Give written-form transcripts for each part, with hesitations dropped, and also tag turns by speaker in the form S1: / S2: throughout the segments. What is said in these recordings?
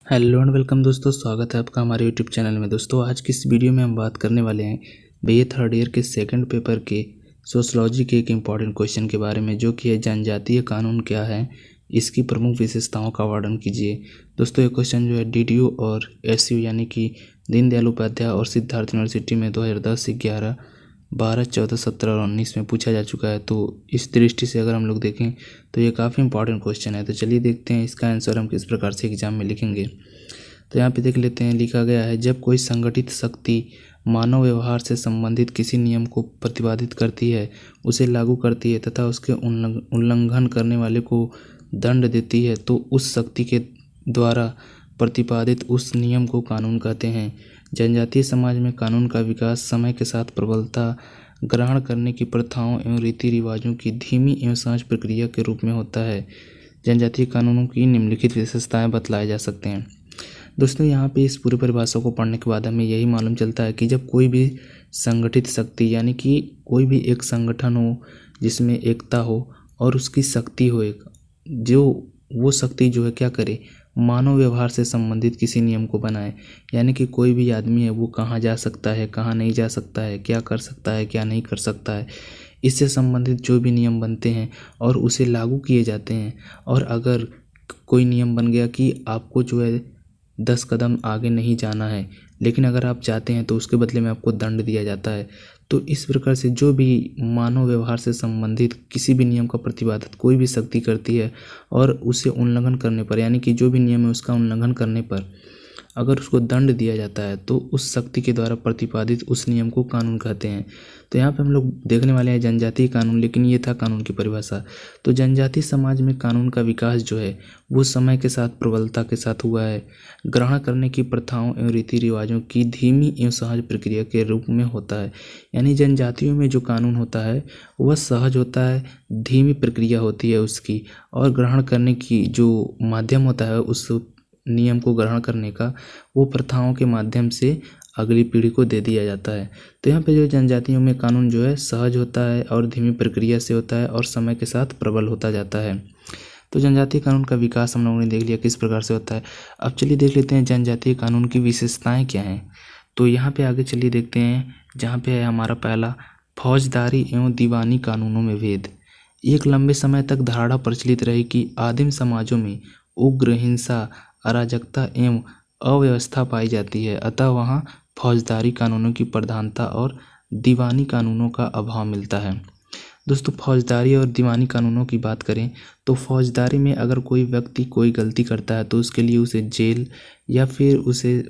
S1: Hello and welcome दोस्तों, स्वागत है आपका हमारे यूट्यूब चैनल में। दोस्तों आज की इस वीडियो में हम बात करने वाले हैं बीए थर्ड ईयर के सेकंड पेपर के सोशलॉजी के एक इम्पॉर्टेंट क्वेश्चन के बारे में, जो कि है जनजातीय कानून क्या है, इसकी प्रमुख विशेषताओं का वर्णन कीजिए। दोस्तों ये क्वेश्चन जो है डीडीयू और एसयू यानी कि दीनदयाल उपाध्याय और सिद्धार्थ यूनिवर्सिटी में 2010, 11, 12, 14, 17 और 19 में पूछा जा चुका है। तो इस दृष्टि से अगर हम लोग देखें तो ये काफ़ी इंपॉर्टेंट क्वेश्चन है। तो चलिए देखते हैं इसका आंसर हम किस प्रकार से एग्जाम में लिखेंगे। तो यहाँ पे देख लेते हैं, लिखा गया है जब कोई संगठित शक्ति मानव व्यवहार से संबंधित किसी नियम को प्रतिपादित करती है, उसे लागू करती है तथा उसके उल्लंघन करने वाले को दंड देती है, तो उस शक्ति के द्वारा प्रतिपादित उस नियम को कानून कहते हैं। जनजातीय समाज में कानून का विकास समय के साथ प्रबलता ग्रहण करने की प्रथाओं एवं रीति रिवाजों की धीमी एवं सहज प्रक्रिया के रूप में होता है। जनजातीय कानूनों की निम्नलिखित विशेषताएं बतलाए जा सकते हैं। दोस्तों यहाँ पे इस पूरी परिभाषा को पढ़ने के बाद हमें यही मालूम चलता है कि जब कोई भी संगठित शक्ति यानी कि कोई भी एक संगठन हो जिसमें एकता हो और उसकी शक्ति हो, एक जो वो शक्ति जो है क्या करे, मानव व्यवहार से संबंधित किसी नियम को बनाए। यानी कि कोई भी आदमी है वो कहाँ जा सकता है, कहाँ नहीं जा सकता है, क्या कर सकता है, क्या नहीं कर सकता है, इससे संबंधित जो भी नियम बनते हैं और उसे लागू किए जाते हैं। और अगर कोई नियम बन गया कि आपको जो है 10 कदम आगे नहीं जाना है, लेकिन अगर आप चाहते हैं तो उसके बदले में आपको दंड दिया जाता है। तो इस प्रकार से जो भी मानव व्यवहार से संबंधित किसी भी नियम का प्रतिपादन कोई भी शक्ति करती है और उसे उल्लंघन करने पर, यानी कि जो भी नियम है उसका उल्लंघन करने पर अगर उसको दंड दिया जाता है, तो उस शक्ति के द्वारा प्रतिपादित उस नियम को कानून कहते हैं। तो यहाँ पे हम लोग देखने वाले हैं जनजातीय कानून, लेकिन ये था कानून की परिभाषा। तो जनजातीय समाज में कानून का विकास जो है वो समय के साथ प्रबलता के साथ हुआ है। ग्रहण करने की प्रथाओं एवं रीति रिवाजों की धीमी एवं सहज प्रक्रिया के रूप में होता है। यानी जनजातियों में जो कानून होता है वह सहज होता है, धीमी प्रक्रिया होती है उसकी, और ग्रहण करने की जो माध्यम होता है उस नियम को ग्रहण करने का, वो प्रथाओं के माध्यम से अगली पीढ़ी को दे दिया जाता है। तो यहाँ पे जो जनजातियों में कानून जो है सहज होता है और धीमी प्रक्रिया से होता है और समय के साथ प्रबल होता जाता है। तो जनजातीय कानून का विकास हम लोगों ने देख लिया किस प्रकार से होता है। अब चलिए देख लेते हैं जनजातीय कानून की विशेषताएं क्या हैं। तो यहाँ पे आगे चलिए देखते हैं, जहाँ पे है हमारा पहला, फौजदारी एवं दीवानी कानूनों में भेद। एक लंबे समय तक धारणा प्रचलित रही कि आदिम समाजों में उग्र हिंसा, अराजकता एवं अव्यवस्था पाई जाती है, अतः वहाँ फौजदारी कानूनों की प्रधानता और दीवानी कानूनों का अभाव मिलता है। दोस्तों फौजदारी और दीवानी कानूनों की बात करें तो फौजदारी में अगर कोई व्यक्ति कोई गलती करता है तो उसके लिए उसे जेल या फिर उसे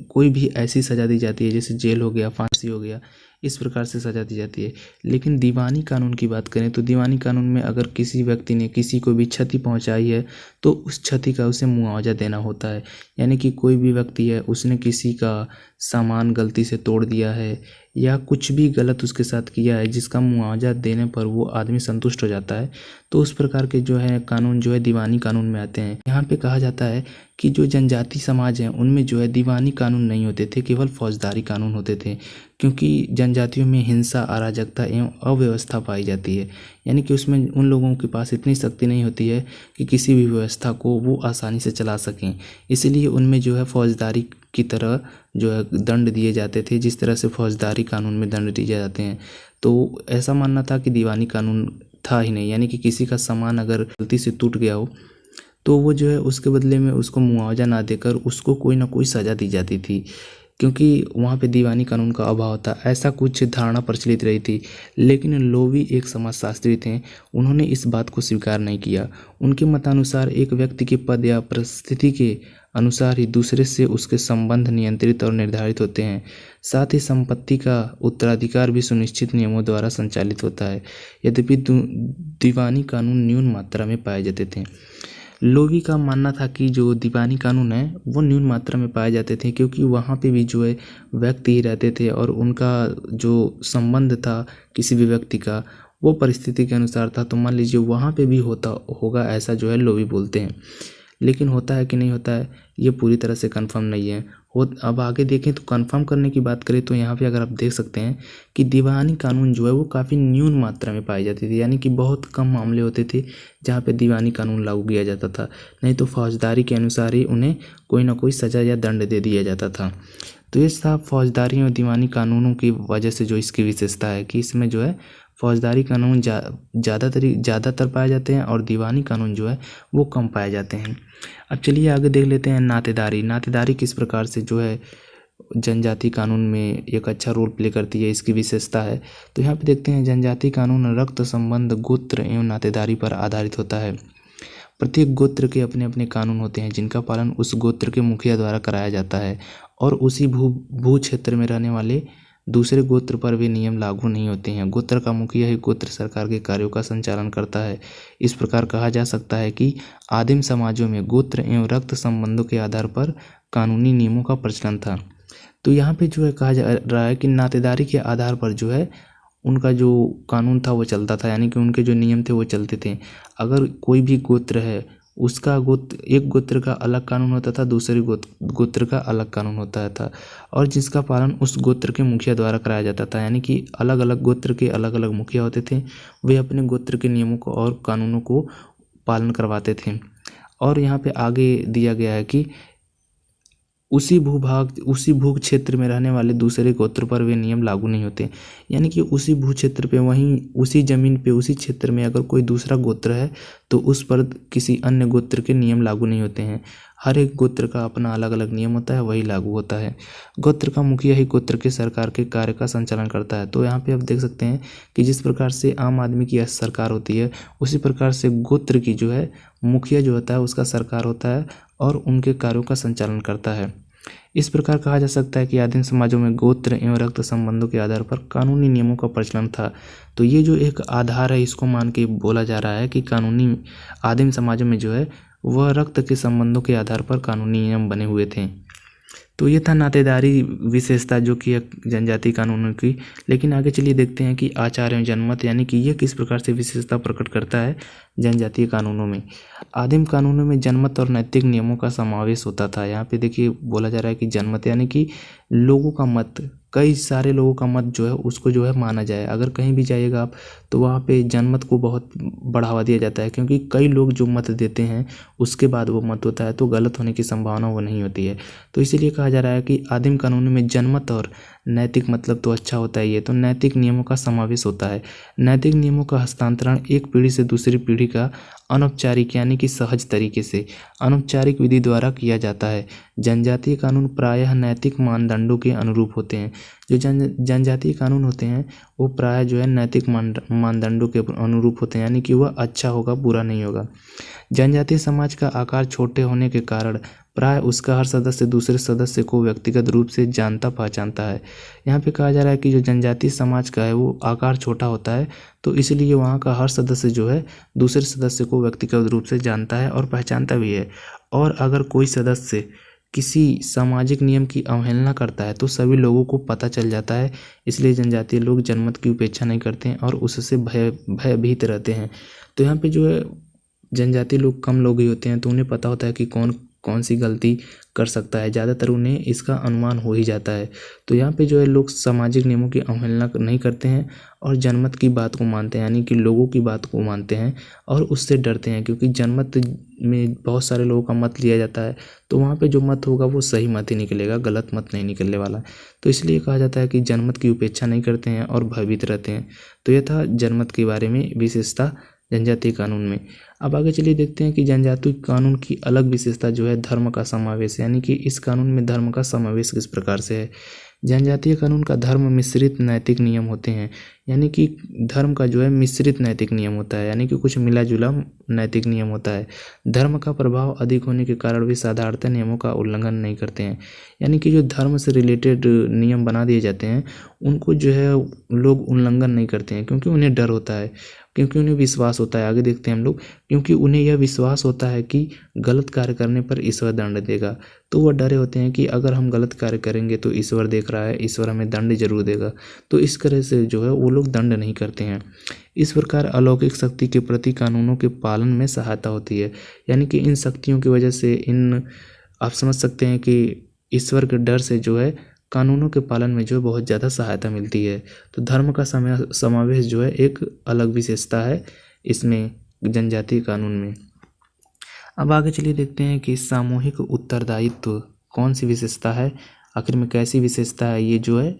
S1: कोई भी ऐसी सज़ा दी जाती है, जैसे जेल हो गया, फांसी हो गया, इस प्रकार से सज़ा दी जाती है। लेकिन दीवानी कानून की बात करें तो दीवानी कानून में अगर किसी व्यक्ति ने किसी को भी क्षति पहुंचाई है तो उस क्षति का उसे मुआवजा देना होता है। यानी कि कोई भी व्यक्ति है, उसने किसी का सामान गलती से तोड़ दिया है या कुछ भी गलत उसके साथ किया है जिसका मुआवजा देने पर वो आदमी संतुष्ट हो जाता है, तो उस प्रकार के जो है कानून जो है दीवानी कानून में आते हैं। यहाँ पे कहा जाता है कि जो जनजाति समाज हैं उनमें जो है दीवानी कानून नहीं होते थे, केवल फौजदारी कानून होते थे, क्योंकि जनजातियों में हिंसा, अराजकता एवं अव्यवस्था पाई जाती है। यानी कि उसमें उन लोगों के पास इतनी शक्ति नहीं होती है कि किसी भी व्यवस्था को वो आसानी से चला सकें, इसलिए उनमें जो है फौजदारी की तरह जो है दंड दिए जाते थे, जिस तरह से फौजदारी कानून में दंड दिए जाते हैं। तो ऐसा मानना था कि दीवानी कानून था ही नहीं, यानी कि किसी का सामान अगर गलती से टूट गया हो तो वो जो है उसके बदले में उसको मुआवजा ना देकर उसको कोई ना कोई सज़ा दी जाती थी, क्योंकि वहाँ पे दीवानी कानून का अभाव था, ऐसा कुछ धारणा प्रचलित रही थी। लेकिन लोवी एक समाजशास्त्री थे, उन्होंने इस बात को स्वीकार नहीं किया। उनके मतानुसार एक व्यक्ति के पद या परिस्थिति के अनुसार ही दूसरे से उसके संबंध नियंत्रित और निर्धारित होते हैं। साथ ही संपत्ति का उत्तराधिकार भी सुनिश्चित नियमों द्वारा संचालित होता है। यद्यपि दीवानी कानून न्यून मात्रा में पाए जाते थे। लोवी का मानना था कि जो दीवानी कानून है वो न्यून मात्रा में पाए जाते थे, क्योंकि वहाँ पे भी जो है व्यक्ति ही रहते थे और उनका जो संबंध था किसी भी व्यक्ति का वो परिस्थिति के अनुसार था। तो मान लीजिए वहाँ पे भी होता होगा, ऐसा जो है लोवी बोलते हैं। लेकिन होता है कि नहीं होता है ये पूरी तरह से कंफर्म नहीं है। हो। अब आगे देखें तो कंफर्म करने की बात करें तो यहाँ पे अगर आप देख सकते हैं कि दीवानी कानून जो है वो काफ़ी न्यून मात्रा में पाई जाती थी, यानी कि बहुत कम मामले होते थे जहाँ पे दीवानी कानून लागू किया जाता था, नहीं तो फौजदारी के अनुसार ही उन्हें कोई ना कोई सज़ा या दंड दे दिया जाता था। तो ये सब फौजदारी और दीवानी कानूनों की वजह से जो इसकी विशेषता है कि इसमें जो है फौजदारी कानून ज़्यादातर पाए जाते हैं और दीवानी कानून जो है वो कम पाए जाते हैं। अब चलिए आगे देख लेते हैं नातेदारी किस प्रकार से जो है जनजाति कानून में एक अच्छा रोल प्ले करती है, इसकी विशेषता है। तो यहाँ पे देखते हैं जनजाति कानून रक्त संबंध, गोत्र एवं नातेदारी पर आधारित होता है। प्रत्येक गोत्र के अपने अपने कानून होते हैं जिनका पालन उस गोत्र के मुखिया द्वारा कराया जाता है और उसी भू क्षेत्र में रहने वाले दूसरे गोत्र पर वे नियम लागू नहीं होते हैं। गोत्र का मुखिया ही गोत्र सरकार के कार्यों का संचालन करता है। इस प्रकार कहा जा सकता है कि आदिम समाजों में गोत्र एवं रक्त संबंधों के आधार पर कानूनी नियमों का प्रचलन था। तो यहाँ पे जो है कहा जा रहा है कि नातेदारी के आधार पर जो है उनका जो कानून था वो चलता था, यानी कि उनके जो नियम थे वो चलते थे। अगर कोई भी गोत्र है उसका एक गोत्र का अलग कानून होता था, दूसरे गोत्र का अलग कानून होता था और जिसका पालन उस गोत्र के मुखिया द्वारा कराया जाता था, यानी कि अलग अलग गोत्र के अलग अलग मुखिया होते थे, वे अपने गोत्र के नियमों को और कानूनों को पालन करवाते थे। और यहाँ पे आगे दिया गया है कि उसी भू क्षेत्र में रहने वाले दूसरे गोत्र पर वे नियम लागू नहीं होते, यानी कि उसी भू क्षेत्र पे वहीं उसी ज़मीन पे उसी क्षेत्र में अगर कोई दूसरा गोत्र है तो उस पर किसी अन्य गोत्र के नियम लागू नहीं होते हैं। हर एक गोत्र का अपना अलग अलग नियम होता है, वही लागू होता है। गोत्र का मुखिया ही गोत्र के सरकार के कार्य का संचालन करता है। तो यहाँ पे आप देख सकते हैं कि जिस प्रकार से आम आदमी की सरकार होती है उसी प्रकार से गोत्र की जो है मुखिया जो होता है उसका सरकार होता है और उनके कार्यों का संचालन करता है। इस प्रकार कहा जा सकता है कि आदिम समाजों में गोत्र एवं रक्त संबंधों के आधार पर कानूनी नियमों का प्रचलन था। तो ये जो एक आधार है इसको मान के बोला जा रहा है कि कानूनी आदिम समाजों में जो है वह रक्त के संबंधों के आधार पर कानूनी नियम बने हुए थे। तो ये था नातेदारी विशेषता जो कि एक जनजाति कानूनों की। लेकिन आगे चलिए देखते हैं कि आचार एवं जनमत यानी कि ये किस प्रकार से विशेषता प्रकट करता है जनजातीय कानूनों में। आदिम कानूनों में जनमत और नैतिक नियमों का समावेश होता था। यहाँ पे देखिए बोला जा रहा है कि जनमत यानी कि लोगों का मत, कई सारे लोगों का मत जो है उसको जो है माना जाए। अगर कहीं भी जाइएगा आप तो वहाँ पे जनमत को बहुत बढ़ावा दिया जाता है, क्योंकि कई लोग जो मत देते हैं उसके बाद वो मत होता है तो गलत होने की संभावना वो नहीं होती है। तो इसीलिए कहा जा रहा है कि आदिम कानूनों में जनमत और नैतिक मतलब तो अच्छा होता ही है, तो नैतिक नियमों का समावेश होता है। नैतिक नियमों का हस्तांतरण एक पीढ़ी से दूसरी पीढ़ी का अनौपचारिक यानी कि सहज तरीके से अनौपचारिक विधि द्वारा किया जाता है। जनजातीय कानून प्रायः नैतिक मानदंडों के अनुरूप होते हैं। जो जनजातीय कानून होते हैं वो प्रायः जो है नैतिक मानदंडों के अनुरूप होते हैं, यानी कि वह अच्छा होगा, बुरा नहीं होगा। जनजातीय समाज का आकार छोटे होने के कारण प्राय उसका हर सदस्य दूसरे सदस्य को व्यक्तिगत रूप से जानता पहचानता है। यहाँ पे कहा जा रहा है कि जो जनजातीय समाज का है वो आकार छोटा होता है, तो इसलिए वहाँ का हर सदस्य जो है दूसरे सदस्य को व्यक्तिगत रूप से जानता है और पहचानता भी है। और अगर कोई सदस्य किसी सामाजिक नियम की अवहेलना करता है तो सभी लोगों को पता चल जाता है। इसलिए जनजातीय लोग जनमत की उपेक्षा नहीं करते हैं और उससे भयभीत रहते हैं। तो यहाँ पे जो है जनजातीय लोग कम लोग ही होते हैं, तो उन्हें पता होता है कि कौन सी गलती कर सकता है, ज़्यादातर उन्हें इसका अनुमान हो ही जाता है। तो यहाँ पे जो है लोग सामाजिक नियमों की अवहेलना नहीं करते हैं और जनमत की बात को मानते हैं, यानी कि लोगों की बात को मानते हैं और उससे डरते हैं, क्योंकि जनमत में बहुत सारे लोगों का मत लिया जाता है तो वहाँ पे जो मत होगा वो सही मत ही निकलेगा, गलत मत नहीं निकलने वाला। तो इसलिए कहा जाता है कि जनमत की उपेक्षा नहीं करते हैं और भयभीत रहते हैं। तो यह था जनमत के बारे में विशेषता जनजातीय कानून में। अब आगे चलिए देखते हैं कि जनजातीय कानून की अलग विशेषता जो है धर्म का समावेश, यानी कि इस कानून में धर्म का समावेश किस प्रकार से है। जनजातीय कानून का धर्म मिश्रित नैतिक नियम होते हैं, यानी कि धर्म का जो है मिश्रित नैतिक नियम होता है, यानी कि कुछ मिला जुला नैतिक नियम होता है। धर्म का प्रभाव अधिक होने के कारण वे साधारणतः नियमों का उल्लंघन नहीं करते हैं, यानी कि जो धर्म से रिलेटेड नियम बना दिए जाते हैं उनको जो है लोग उल्लंघन नहीं करते हैं, क्योंकि उन्हें डर होता है, क्योंकि उन्हें विश्वास होता है। आगे देखते हैं हम लोग, क्योंकि उन्हें यह विश्वास होता है कि गलत कार्य करने पर ईश्वर दंड देगा, तो वह डरे होते हैं कि अगर हम गलत कार्य करेंगे तो ईश्वर देख रहा है, ईश्वर हमें दंड जरूर देगा। तो इस तरह से जो है वो लोग दंड नहीं करते हैं। इस प्रकार अलौकिक शक्ति के प्रति कानूनों के पालन में सहायता होती है, यानी कि इन शक्तियों की वजह से आप समझ सकते हैं कि ईश्वर के डर से जो है कानूनों के पालन में जो है बहुत ज़्यादा सहायता मिलती है। तो धर्म का समावेश जो है एक अलग विशेषता है इसमें जनजातीय कानून में। अब आगे चलिए देखते हैं कि सामूहिक उत्तरदायित्व कौन सी विशेषता है, आखिर में कैसी विशेषता है ये जो है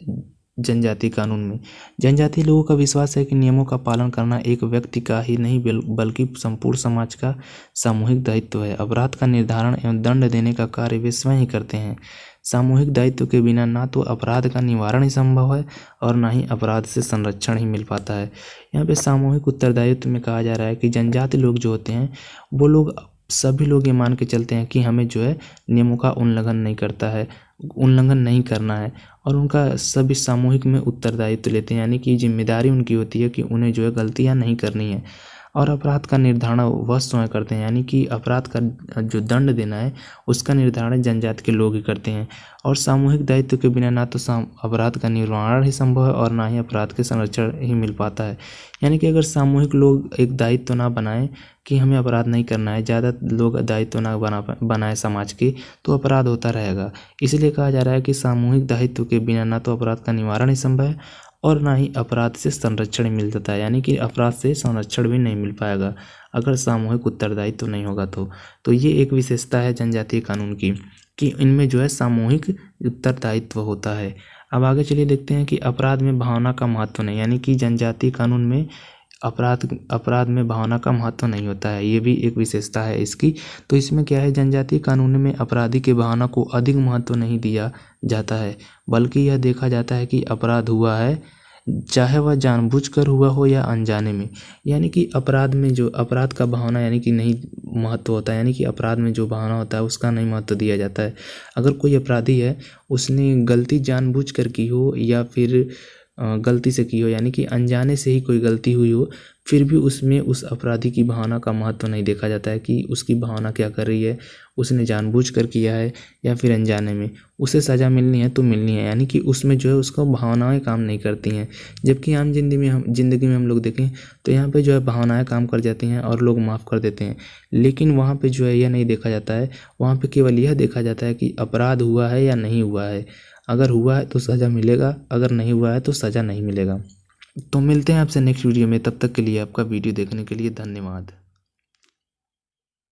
S1: जनजातीय कानून में। जनजातीय लोगों का विश्वास है कि नियमों का पालन करना एक व्यक्ति का ही नहीं बल्कि संपूर्ण समाज का सामूहिक दायित्व है। अपराध का निर्धारण एवं दंड देने का कार्य वे स्वयं ही करते हैं। सामूहिक दायित्व के बिना ना तो अपराध का निवारण ही संभव है और ना ही अपराध से संरक्षण ही मिल पाता है। यहाँ पे सामूहिक उत्तरदायित्व में कहा जा रहा है कि जनजातीय लोग जो होते हैं वो लोग सभी लोग ये मान के चलते हैं कि हमें जो है नियमों का उल्लंघन नहीं करना है और उनका सभी सामूहिक में उत्तरदायित्व लेते हैं, यानी कि जिम्मेदारी उनकी होती है कि उन्हें जो है गलतियाँ नहीं करनी है। और अपराध का निर्धारण वह स्वयं करते हैं, यानी कि अपराध का जो दंड देना है उसका निर्धारण जनजाति के लोग ही करते हैं। और सामूहिक दायित्व के बिना ना तो अपराध का निवारण ही संभव है और ना ही अपराध के संरक्षण ही मिल पाता है। यानी कि अगर सामूहिक लोग एक दायित्व ना बनाएं कि हमें अपराध नहीं करना है, ज़्यादा लोग दायित्व ना बनाए समाज के, तो अपराध होता रहेगा। इसलिए कहा जा रहा है कि सामूहिक दायित्व के बिना ना तो अपराध का निवारण ही संभव है और ना ही अपराध से संरक्षण मिल जाता है, यानी कि अपराध से संरक्षण भी नहीं मिल पाएगा अगर सामूहिक उत्तरदायित्व नहीं होगा तो ये एक विशेषता है जनजातीय कानून की कि इनमें जो है सामूहिक उत्तरदायित्व होता है। अब आगे चलिए देखते हैं कि अपराध में भावना का महत्व नहीं, यानी कि जनजातीय कानून में अपराध में भावना का महत्व नहीं होता है, ये भी एक विशेषता है इसकी। तो इसमें क्या है, जनजातीय कानून में अपराधी की भावना को अधिक महत्व नहीं दिया जाता है, बल्कि यह देखा जाता है कि अपराध हुआ है चाहे वह जानबूझकर हुआ हो या अनजाने में। यानी कि अपराध में जो अपराध का भावना यानी कि नहीं महत्व होता है, यानी कि अपराध में जो भावना होता है उसका नहीं महत्व दिया जाता है। अगर कोई अपराधी है उसने गलती जानबूझकर की हो या फिर गलती से की हो, यानी कि अनजाने से ही कोई गलती हुई हो, फिर भी उसमें उस अपराधी की भावना का महत्व नहीं देखा जाता है कि उसकी भावना क्या कर रही है, उसने जानबूझकर किया है या फिर अनजाने में, उसे सज़ा मिलनी है तो मिलनी है, यानी कि उसमें जो है उसको भावनाएं काम नहीं करती हैं। जबकि आम जिंदगी में हम लोग देखें तो यहाँ पे जो है भावनाएं काम कर जाती हैं और लोग माफ़ कर देते हैं, लेकिन वहाँ पे जो है यह नहीं देखा जाता है। वहाँ पे केवल यह देखा जाता है कि अपराध हुआ है या नहीं हुआ है। अगर हुआ है तो सज़ा मिलेगा, अगर नहीं हुआ है तो सज़ा नहीं मिलेगा। तो मिलते हैं आपसे नेक्स्ट वीडियो में, तब तक के लिए आपका वीडियो देखने के लिए धन्यवाद।